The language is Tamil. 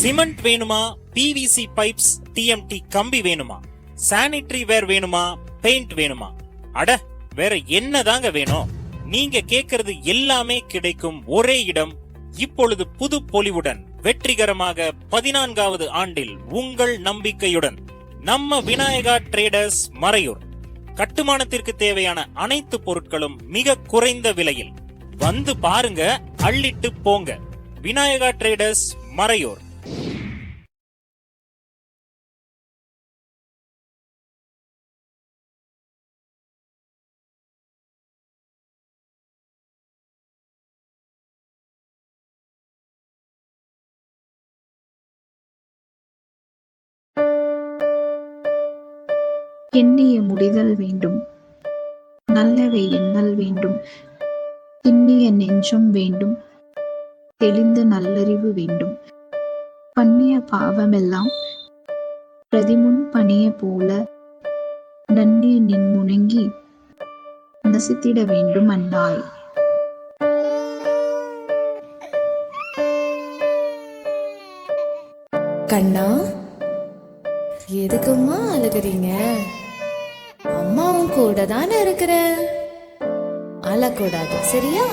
சிமெண்ட் வேணுமா, பிவிசி பைப்ஸ், டிஎம்டி கம்பி வேணுமா, சானிட்டரி வேர் வேணுமா, பெயிண்ட் வேணுமா, அட வேற என்னதாங்க வேணும்? நீங்க கேக்குறது எல்லாமே கிடைக்கும் ஒரே இடம். இப்பொழுது புது பொலிவுடன் வெற்றிகரமாக 14வது ஆண்டில் உங்கள் நம்பிக்கையுடன் நம்ம விநாயகா ட்ரேடர்ஸ் மறையூர். கட்டுமானத்திற்கு தேவையான அனைத்து பொருட்களும் மிக குறைந்த விலையில். வந்து பாருங்க, அள்ளிட்டு போங்க. விநாயகா ட்ரேடர்ஸ் மறையூர். எண்ணிய முடிதல் வேண்டும், நல்லவை எண்ணல் வேண்டும், திண்ணிய நெஞ்சம் வேண்டும், தெளிந்த நல்லறிவு வேண்டும். பண்ணிய பாவமெல்லாம் பிரதிமுன் பணிய போல நன்னிய நின் முணங்கி நசித்திட வேண்டும் அன்னாய். கண்ணா, எதுக்குமா அழுகுறீங்க? அம்மாவும் கூட தானே இருக்கிற, அழக்கூடாது சரியா?